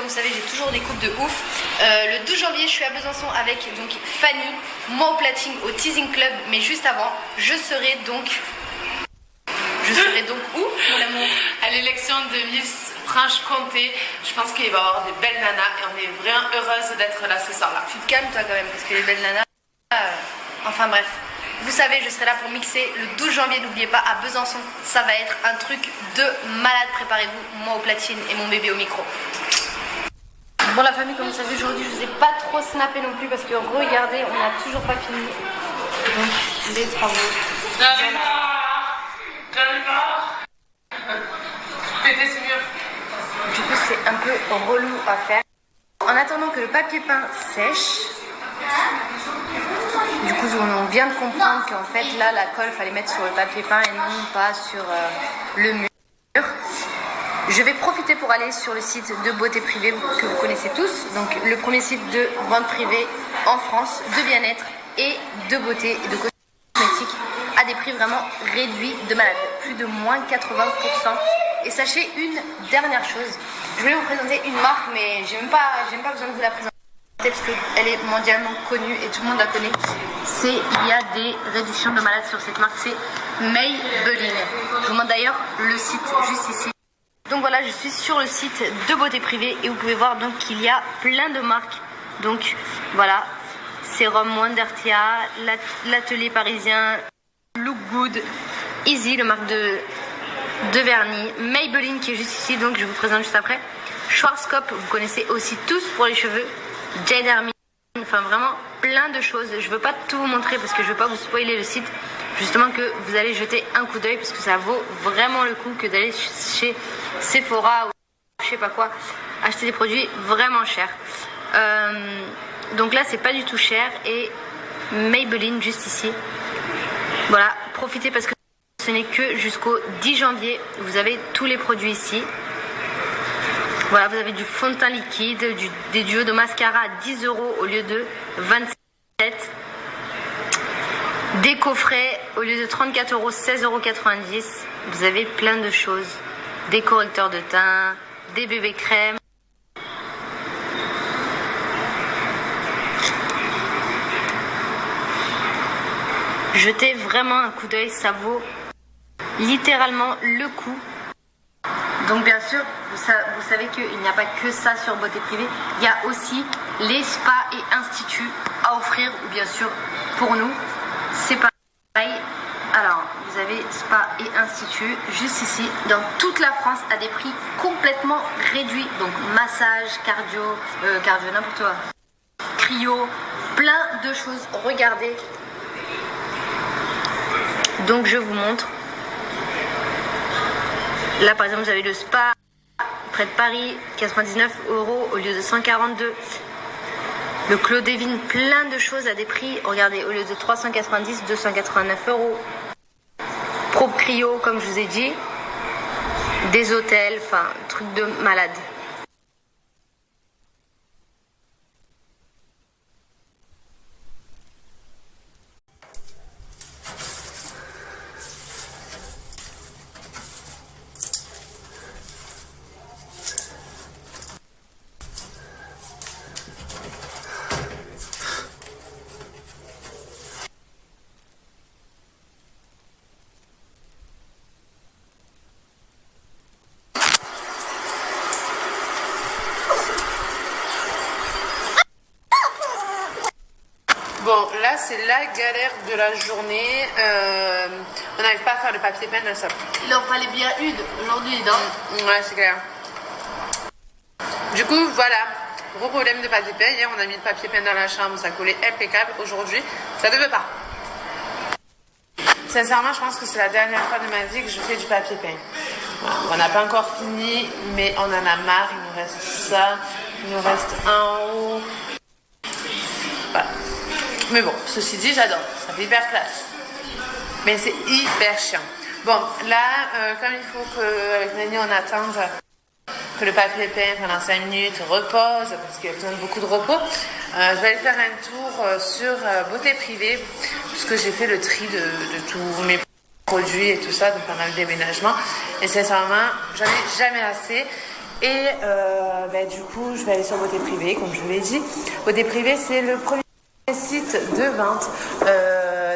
vous savez, j'ai toujours des coupes de ouf. Le 12 janvier, je suis à Besançon avec donc Fanny, moi au platine au Teasing Club. Mais juste avant, je serai donc où, mon amour? À l'élection de Miss Franche-Comté. Je pense qu'il va y avoir des belles nanas et on est vraiment heureuse d'être là ce soir-là. Tu te calmes toi quand même, parce que les belles nanas... enfin bref. Vous savez, je serai là pour mixer le 12 janvier, n'oubliez pas, à Besançon. Ça va être un truc de malade, préparez-vous, moi au platine et mon bébé au micro. Bon la famille, comme vous savez, aujourd'hui je vous ai pas trop snappé non plus parce que regardez, on n'a toujours pas fini. Donc les travaux. J'en ai marre. Péter ce mur. Du coup c'est un peu relou à faire. En attendant que le papier peint sèche, du coup on vient de comprendre qu'en fait là la colle fallait mettre sur le papier peint et non pas sur le mur. Je vais profiter pour aller sur le site de beauté privée que vous connaissez tous, donc le premier site de vente privée en France de bien-être et de beauté et de cosmétiques à des prix vraiment réduits de malade, plus de moins 80%. Et sachez une dernière chose, je voulais vous présenter une marque mais j'ai même pas besoin de vous la présenter parce qu'elle est mondialement connue et tout le monde la connaît. Il y a des réductions de malade sur cette marque, c'est Maybelline. Je vous montre d'ailleurs le site juste ici. Donc voilà, je suis sur le site de beauté privée et vous pouvez voir donc qu'il y a plein de marques. Donc voilà, Sérum Wondertia, l'Atelier Parisien, Look Good, Easy, le marque de vernis, Maybelline qui est juste ici, donc je vous présente juste après. Schwarzkopf, vous connaissez aussi tous pour les cheveux, Jade Hermine, enfin vraiment plein de choses. Je veux pas tout vous montrer parce que je veux pas vous spoiler le site. Justement que vous allez jeter un coup d'œil parce que ça vaut vraiment le coup que d'aller chez Sephora ou je sais pas quoi acheter des produits vraiment chers. Donc là c'est pas du tout cher et Maybelline juste ici. Voilà, profitez parce que ce n'est que jusqu'au 10 janvier. Vous avez tous les produits ici. Voilà, vous avez du fond de teint liquide, des duos de mascara à 10 € au lieu de 27. Des coffrets au lieu de 34 €, 16,90 €. Vous avez plein de choses. Des correcteurs de teint, des bébés crèmes. Jetez vraiment un coup d'œil, ça vaut littéralement le coup. Donc bien sûr, vous savez qu'il n'y a pas que ça sur beauté privée. Il y a aussi les spas et instituts à offrir, ou bien sûr pour nous. C'est pareil. Alors, vous avez spa et institut juste ici, dans toute la France, à des prix complètement réduits. Donc, massage, cardio, n'importe quoi. Cryo, plein de choses. Regardez. Donc, je vous montre. Là, par exemple, vous avez le spa près de Paris, 99 € au lieu de 142. Le Claude Evin, plein de choses à des prix, regardez, au lieu de 390, 289 €. Pro Cryo, comme je vous ai dit. Des hôtels, enfin, truc de malade. Bon, là c'est la galère de la journée. On n'arrive pas à faire le papier peint dans le salon. Il en fallait bien une aujourd'hui, non? Ouais, c'est clair. Du coup, voilà. Gros problème de papier peint. Hier, on a mis le papier peint dans la chambre, ça collait impeccable. Aujourd'hui, ça ne veut pas. Sincèrement, je pense que c'est la dernière fois de ma vie que je fais du papier peint. Voilà. On n'a pas encore fini, mais on en a marre. Il nous reste ça, il nous reste en haut. Voilà. Mais bon, ceci dit, j'adore. Ça fait hyper classe. Mais c'est hyper chiant. Bon, là, comme il faut qu'avec Nani, on attende que le papier peint pendant 5 minutes repose, parce qu'il y a besoin de beaucoup de repos, je vais aller faire un tour sur beauté privée, puisque j'ai fait le tri de tous mes produits et tout ça, donc pendant le déménagement. Et sincèrement, j'en ai jamais assez. Et du coup, je vais aller sur Beauté Privée, comme je vous l'ai dit. Beauté Privée, c'est le premier site de vente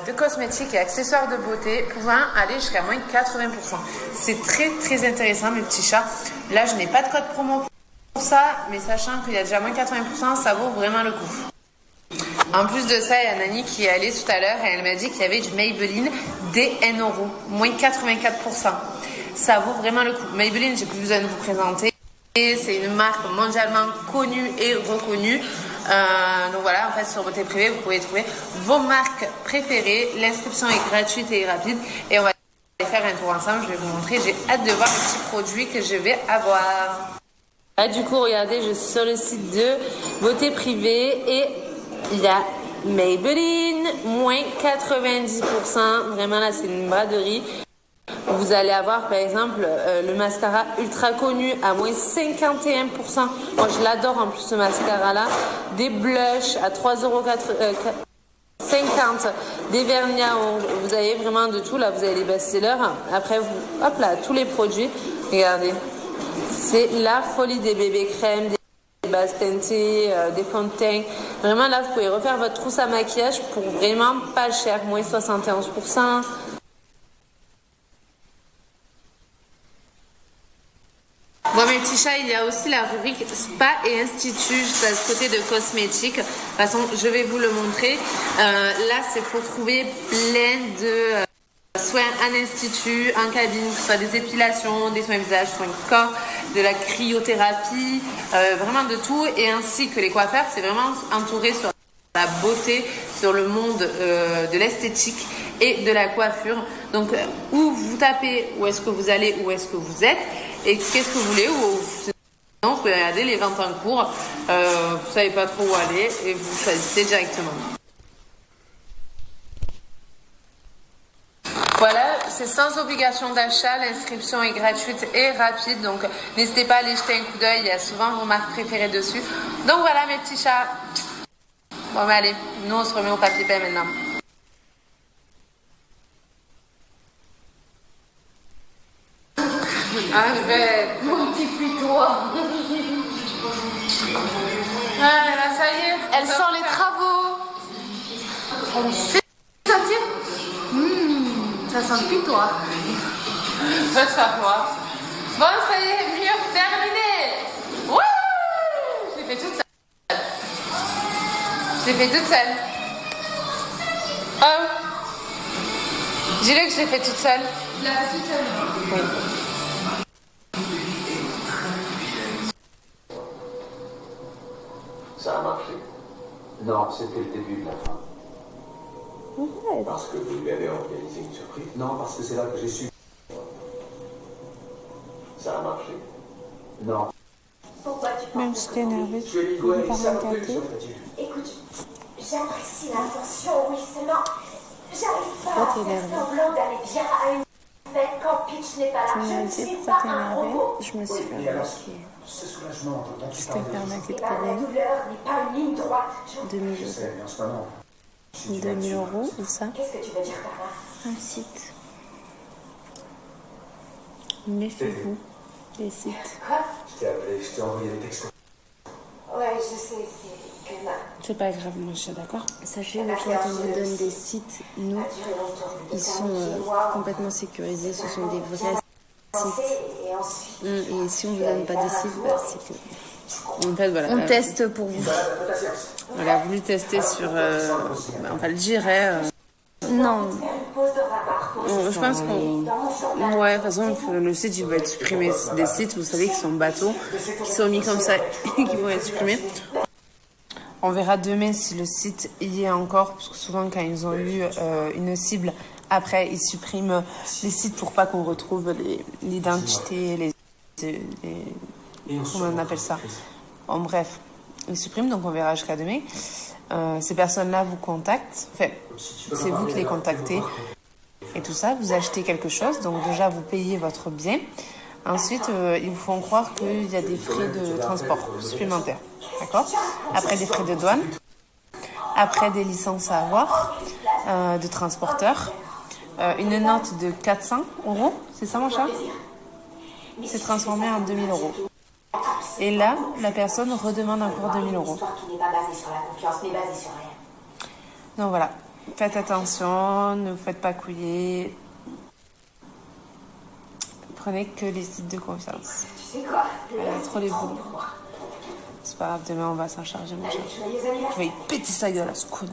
de cosmétiques et accessoires de beauté pouvant aller jusqu'à moins de 80%. C'est très très intéressant, mes petits chats. Là, je n'ai pas de code promo pour ça, mais sachant qu'il y a déjà moins de 80%, ça vaut vraiment le coup. En plus de ça, il y a Nani qui est allée tout à l'heure et elle m'a dit qu'il y avait du Maybelline dès 1 €, moins de 84%. Ça vaut vraiment le coup. Maybelline, j'ai plus besoin de vous présenter. C'est une marque mondialement connue et reconnue. Donc voilà, en fait, sur Beauté Privée, vous pouvez trouver vos marques préférées. L'inscription est gratuite et rapide. Et on va aller faire un tour ensemble. Je vais vous montrer. J'ai hâte de voir les petits produits que je vais avoir. Là, du coup, regardez, je suis sur le site de Beauté Privée et il y a Maybelline, moins 90%. Vraiment, là, c'est une braderie. Vous allez avoir par exemple le mascara ultra connu à moins 51%. Moi je l'adore en plus ce mascara là. Des blushs à 3,50 €. Des vernis à ongles. Vous avez vraiment de tout. Là vous avez les best-sellers. Après vous, hop là, tous les produits. Regardez. C'est la folie des bébés crèmes, des bases teintées, des fonds de teint. Vraiment là vous pouvez refaire votre trousse à maquillage pour vraiment pas cher. Moins 71%. Bon mes petits chats, il y a aussi la rubrique Spa et Institut juste à ce côté de cosmétiques. De toute façon, je vais vous le montrer. Là, c'est pour trouver plein de soins en institut, en cabine, que ce soit des épilations, des soins visage, soins corps, de la cryothérapie, vraiment de tout. Et ainsi que les coiffeurs, c'est vraiment entouré sur la beauté, sur le monde de l'esthétique et de la coiffure. Donc, où vous tapez, où est-ce que vous allez, où est-ce que vous êtes, et qu'est-ce que vous voulez, ou sinon, vous pouvez regarder les ventes en cours, vous savez pas trop où aller, et vous choisissez directement. Voilà, c'est sans obligation d'achat, l'inscription est gratuite et rapide, donc n'hésitez pas à aller jeter un coup d'œil, il y a souvent vos marques préférées dessus. Donc voilà mes petits chats. Bon mais allez, nous on se remet au papier peint maintenant. Arrête, Mon petit putois. Ah là ça y est, Elle sent les travaux. Elle sait sentir. Ça sent le putois. va savoir. Bon ça y est, mur terminé. Wouh, je l'ai fait toute seule. Je l'ai fait toute seule. Oh. Dis-le que je l'ai fait toute seule. Tu l'as fait toute seule. Oui. Ça a marché. Non, c'était le début de la fin. Ouais. Parce que vous lui avez organisé une surprise. Non, parce que c'est là que j'ai su. Ça a marché. Non. Pourquoi tu penses Même si t'es énervé, tu Tu es peux Miguel, pas ça regarder. Écoute, j'apprécie l'intention, oui, seulement j'arrive pas Pourquoi à t'es faire énervé? semblant d'aller bien à une fête quand Peach n'est pas là. Tu Je m'as ne dit suis pourquoi pas t'es un énervé. robot. Je me suis Oui, fait mais alors, remarquer. ce soulagement dont tu Je parles. t'ai fait remarquer de La combien douleur n'est pas une ligne droite. 2000 Je euros. sais, mais en ce moment. j'ai du mal 2000 sur- euros, ou ça? Qu'est-ce que tu veux dire par là? Un site. Méfiez-vous des sites. Quoi? Je t'ai appelé, je t'ai envoyé des textos. Ouais, je sais, c'est que ma... C'est pas grave, mon chat, d'accord? Sachez que quand on vous donne des sites, nous, a duré longtemps. ils sont complètement sécurisés. Ce sont des vrais sites. Et ensuite... Et si on vous donne pas des sites, bah, c'est que... En fait, voilà. On teste pour vous. Elle a voulu tester sur... on va le dire, hein, Non. Faire une pause dans un bar. je pense qu'on... Ouais, de toute façon, le site, il va être supprimé. C'est des sites, vous savez, qui sont bateaux, qui sont mis comme ça et qui vont être supprimés. On verra demain si le site y est encore, parce que souvent, quand ils ont eu une cible, après, ils suppriment les sites pour pas qu'on retrouve l'identité, comment on appelle ça? En bref, ils suppriment, donc on verra jusqu'à demain. Ces personnes-là vous contactent, enfin, c'est vous qui les contactez et tout ça, vous achetez quelque chose, donc déjà vous payez votre bien. Ensuite, ils vous font croire qu'il y a des frais de transport supplémentaires, d'accord? Après des frais de douane, après des licences à avoir, de transporteur, une note de 400 euros, c'est ça mon chat? C'est transformé en 2000 euros. Et là, la personne redemande encore 2000 euros. Une histoire qui n'est pas basée sur la confiance, mais basée sur rien. Donc voilà, faites attention, ne vous faites pas couiller. Prenez que les sites de confiance. Tu sais quoi? Elle a trop les boules. C'est pas grave, demain on va s'en charger, mon chat. Joyeux anniversaire. Je vais y péter sa gueule à ce con.